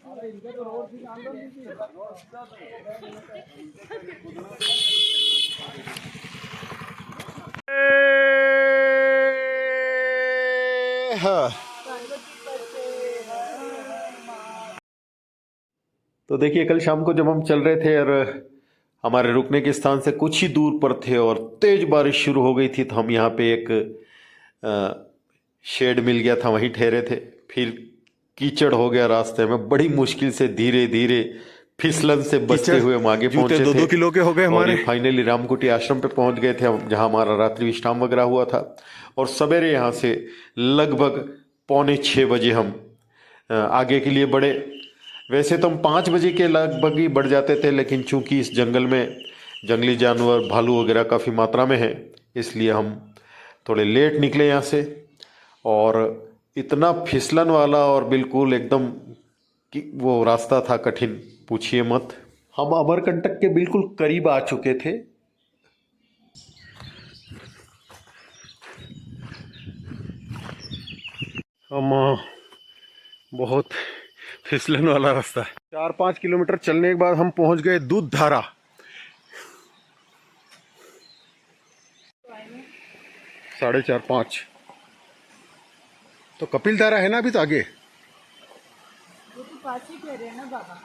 हाँ। तो देखिए, कल शाम को जब हम चल रहे थे और हमारे रुकने के स्थान से कुछ ही दूर पर थे और तेज बारिश शुरू हो गई थी, तो हम यहाँ पे एक शेड मिल गया था, वहीं ठहरे थे। फिर कीचड़ हो गया रास्ते में, बड़ी मुश्किल से धीरे धीरे फिसलन से बचते हुए हम आगे पहुंचे थे। 2 किलो के हो गए हमारे। फाइनली रामकुटी आश्रम पे पहुंच गए थे हम, जहां हमारा रात्रि विश्राम वगैरह हुआ था। और सवेरे यहाँ से लगभग 5:45 हम आगे के लिए बढ़े। वैसे तो हम 5 बजे के लगभग ही बढ़ जाते थे, लेकिन चूंकि इस जंगल में जंगली जानवर भालू वगैरह काफ़ी मात्रा में है, इसलिए हम थोड़े लेट निकले यहाँ से। और इतना फिसलन वाला और बिल्कुल एकदम वो रास्ता था कठिन, पूछिए मत। हम अमरकंटक के बिल्कुल करीब आ चुके थे। हम बहुत फिसलन वाला रास्ता है। 4-5 किलोमीटर चलने के बाद हम पहुंच गए दूध धारा। 4:30-5। तो कपिल धारा है ना अभी तो आगे। वो तो पास ही कह रहे हैं ना बाबा।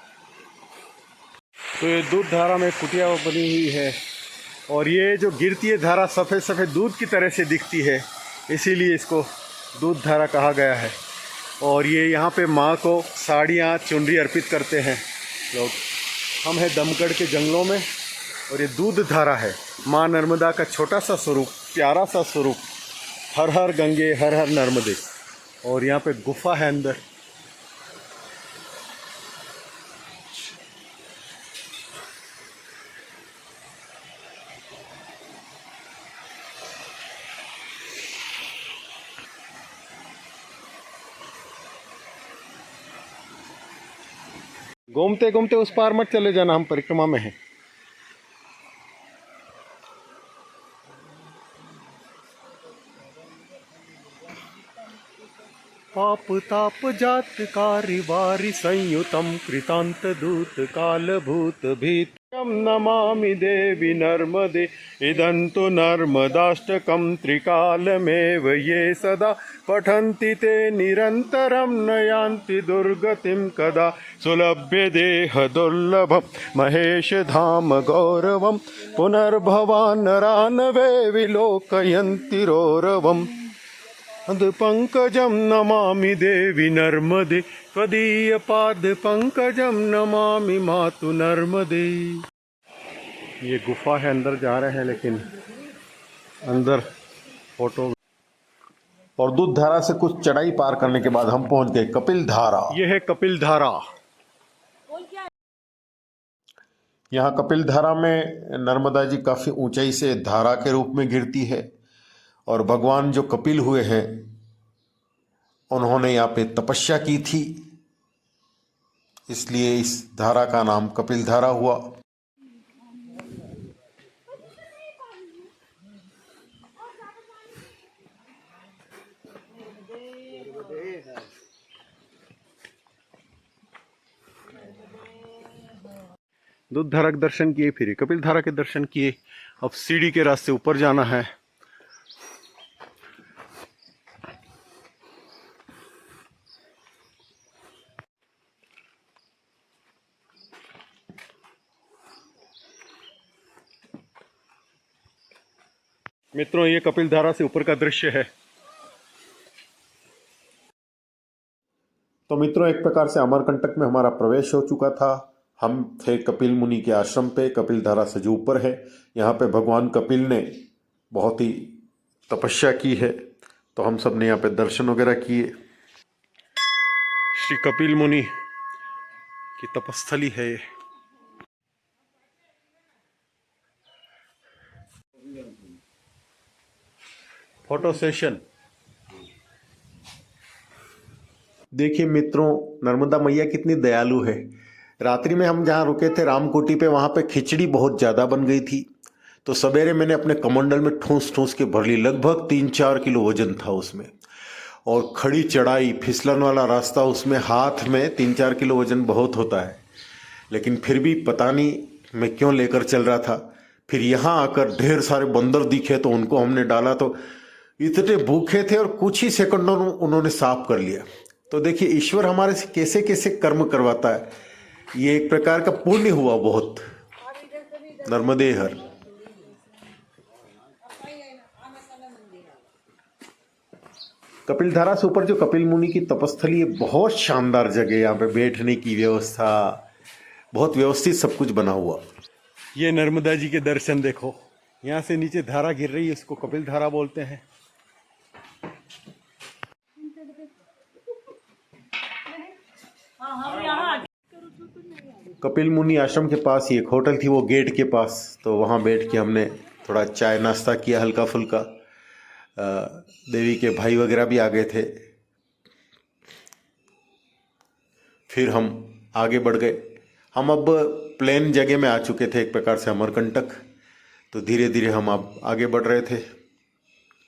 तो ये दूध धारा में कुटिया बनी हुई है, और ये जो गिरती है धारा सफ़ेद सफ़ेद दूध की तरह से दिखती है, इसीलिए इसको दूध धारा कहा गया है। और ये यहाँ पे माँ को साड़ियाँ चुनरी अर्पित करते हैं लोग। हम हैं दमकड़ के जंगलों में, और ये दूध धारा है, माँ नर्मदा का छोटा सा स्वरूप, प्यारा सा स्वरूप। हर हर गंगे हर हर नर्मदे। और यहाँ पे गुफा है अंदर। घूमते घूमते उस पार मत चले जाना, हम परिक्रमा में हैं। पाप ताप जात कारी वारि संयुतम कृतांत दूत काल भूत भीत नमामि देवी नर्मदे इदंतु नर्मदाष्टकं त्रिकालमेव ये सदा पठन्ति ते निरन्तरं नयान्ति दुर्गतिं कदा सुलभ्य देह दुर्लभं महेश धाम गौरवं पुनर्भवान् नरानवे विलोकयन्ति रोरवम् पद पंकजम नमामि देवी नर्मदे त्वदीय पाद पंकजम नमामि मातु नर्मदे। ये गुफा है, अंदर जा रहे हैं, लेकिन अंदर फोटो। और दूध धारा से कुछ चढ़ाई पार करने के बाद हम पहुंच गए कपिल धारा। ये है कपिल धारा। यहाँ कपिल धारा में नर्मदा जी काफी ऊंचाई से धारा के रूप में गिरती है, और भगवान जो कपिल हुए हैं उन्होंने यहाँ पे तपस्या की थी, इसलिए इस धारा का नाम कपिल धारा हुआ। दूध धारा के दर्शन किए, फिर कपिल धारा के दर्शन किए। अब सीढ़ी के रास्ते ऊपर जाना है। मित्रों, ये कपिल धारा से ऊपर का दृश्य है। तो मित्रों, एक प्रकार से अमरकंटक में हमारा प्रवेश हो चुका था। हम थे कपिल मुनि के आश्रम पे, कपिल धारा से जो ऊपर है। यहाँ पे भगवान कपिल ने बहुत ही तपस्या की है, तो हम सब ने यहाँ पे दर्शन वगैरह किए। श्री कपिल मुनि की तपस्थली है ये। Photo session. देखिए मित्रों, नर्मदा मैया कितनी दयालु है। रात्रि में हम जहाँ रुके थे रामकुटी पे, वहाँ पे खिचड़ी बहुत ज़्यादा बन गई थी, तो सवेरे मैंने अपने कमंडल में ठूस ठूस के भर ली। लगभग 3-4 किलो वजन था उसमें। और खड़ी चढ़ाई, फिसलन वाला रास्ता, उसमें हाथ में 3-4 किलो वजन बहुत होता है, लेकिन फिर भी पता नहीं मैं क्यों लेकर चल रहा था। फिर यहाँ आकर ढेर सारे बंदर दिखे तो उनको हमने डाला, तो इतने भूखे थे और कुछ ही सेकंडों में उन्होंने साफ कर लिया। तो देखिए ईश्वर हमारे से कैसे कैसे कर्म करवाता है। ये एक प्रकार का पुण्य हुआ बहुत। नर्मदे हर। कपिलधारा से ऊपर जो कपिल मुनि की तपस्थली है, बहुत शानदार जगह। यहाँ पे बैठने की व्यवस्था, बहुत व्यवस्थित सब कुछ बना हुआ। ये नर्मदा जी के दर्शन देखो, यहाँ से नीचे धारा गिर रही है, इसको कपिल धारा बोलते हैं। कपिल मुनि आश्रम के पास ही एक होटल थी, वो गेट के पास, तो वहाँ बैठ के हमने थोड़ा चाय नाश्ता किया हल्का फुल्का। देवी के भाई वगैरह भी आ गए थे। फिर हम आगे बढ़ गए। हम अब प्लेन जगह में आ चुके थे, एक प्रकार से अमरकंटक। तो धीरे धीरे हम अब आगे बढ़ रहे थे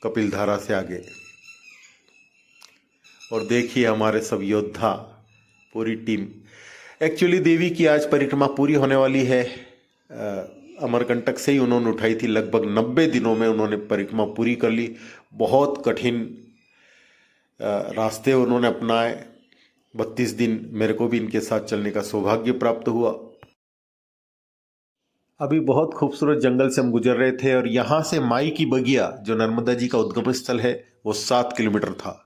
कपिल धारा से आगे। और देखिए हमारे सब योद्धा, पूरी टीम। एक्चुअली देवी की आज परिक्रमा पूरी होने वाली है। अमरकंटक से ही उन्होंने उठाई थी, लगभग 90 दिनों में उन्होंने परिक्रमा पूरी कर ली। बहुत कठिन रास्ते उन्होंने अपनाए। 32 दिन मेरे को भी इनके साथ चलने का सौभाग्य प्राप्त हुआ। अभी बहुत खूबसूरत जंगल से हम गुजर रहे थे और यहाँ से माई की बगिया, जो नर्मदा जी का उद्गम स्थल है, वो 7 किलोमीटर था।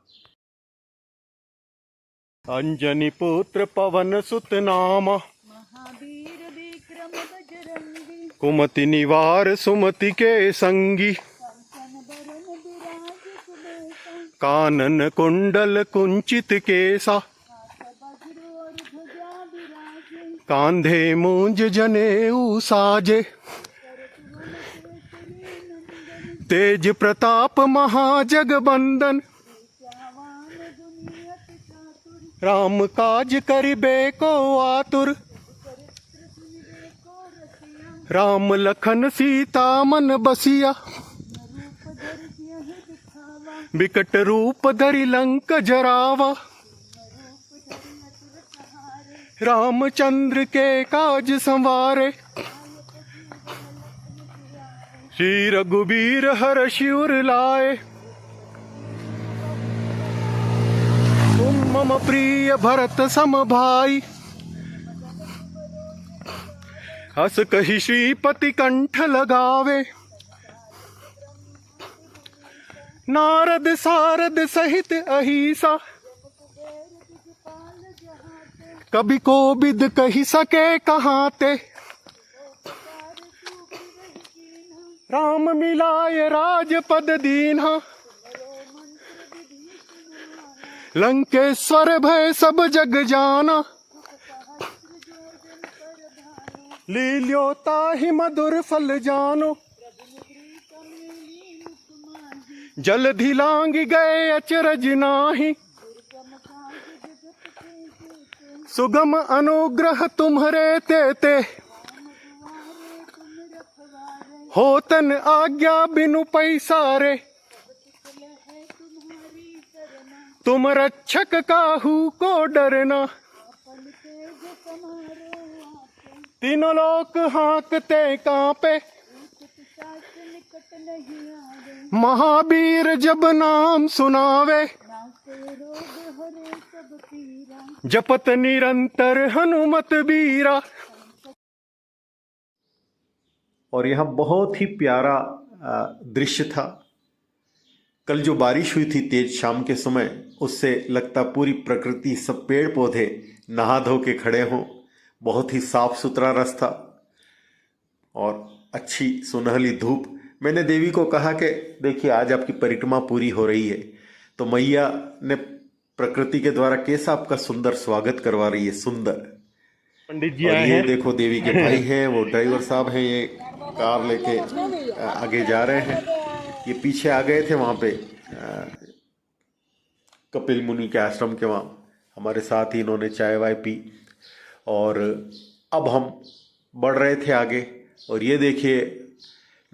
अंजनी पुत्र पवन सुत नामा, महावीर विक्रम बजरंगी, कुमति निवार सुमति के संगी, कंचन बरन विराज सुबेसा, कानन कुंडल कुंचित केसा, हाथ वज्र और ध्वजा विराजे, कांधे मूंज जनेऊ साजे, तेज प्रताप महाजगबंदन, विद्यावान गुणियति चातुर, राम काज करिबे को आतुर, चरित्र सुनिबे को रसिया, राम लखन सीता मन बसिया, रूप धरि सियहि दिखावा, बिकट रूप धरि लंक जरावा, रूप धरि असुर सहारे, रामचंद्र के काज संवारे, श्री रघुबीर हर शिवर लाए, तुम मम प्रिय भरत सम भाई, हस कहि श्रीपति कंठ लगावे, नारद सारद सहित अहिसा, कभी कोबिद कही सके कहाते, राम मिलाय राजपद दीन्हा, लंकेश्वर भय सब जग जाना, लील्यो ताहि मधुर फल जानो, जलधि लांग गए अचरज नाही, सुगम अनुग्रह तुम्हरे तेते, होतन आज्ञा बिनु पैसारे, तुम रक्षक काहू को डरना, तीनों लोक हाँकते कांपे, महावीर जब नाम सुनावे, जपत निरंतर हनुमत बीरा। और यहाँ बहुत ही प्यारा दृश्य था। कल जो बारिश हुई थी तेज शाम के समय, उससे लगता पूरी प्रकृति, सब पेड़ पौधे नहा धो के खड़े हों। बहुत ही साफ सुथरा रास्ता और अच्छी सुनहली धूप। मैंने देवी को कहा कि देखिए आज आपकी परिक्रमा पूरी हो रही है, तो मैया ने प्रकृति के द्वारा कैसा आपका सुंदर स्वागत करवा रही है। सुंदर पंडित जी और आए ये हैं। देखो देवी के भाई हैं, वो ड्राइवर साहब हैं, ये कार लेके आगे जा रहे हैं। ये पीछे आ गए थे वहाँ पे कपिल मुनि के आश्रम के वहाँ, हमारे साथ ही इन्होंने चाय वाय पी और अब हम बढ़ रहे थे आगे। और ये देखिए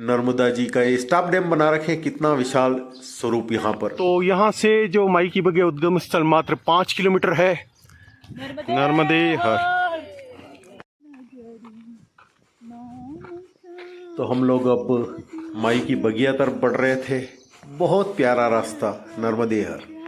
नर्मदा जी का ये स्टॉप डैम बना रखे, कितना विशाल स्वरूप यहाँ पर। तो यहाँ से जो माई की बगिया उद्गम स्थल मात्र 5 किलोमीटर है। नर्मदे हर। तो हम लोग अब माई की बगिया तरफ बढ़ रहे थे। बहुत प्यारा रास्ता नर्मदे हर।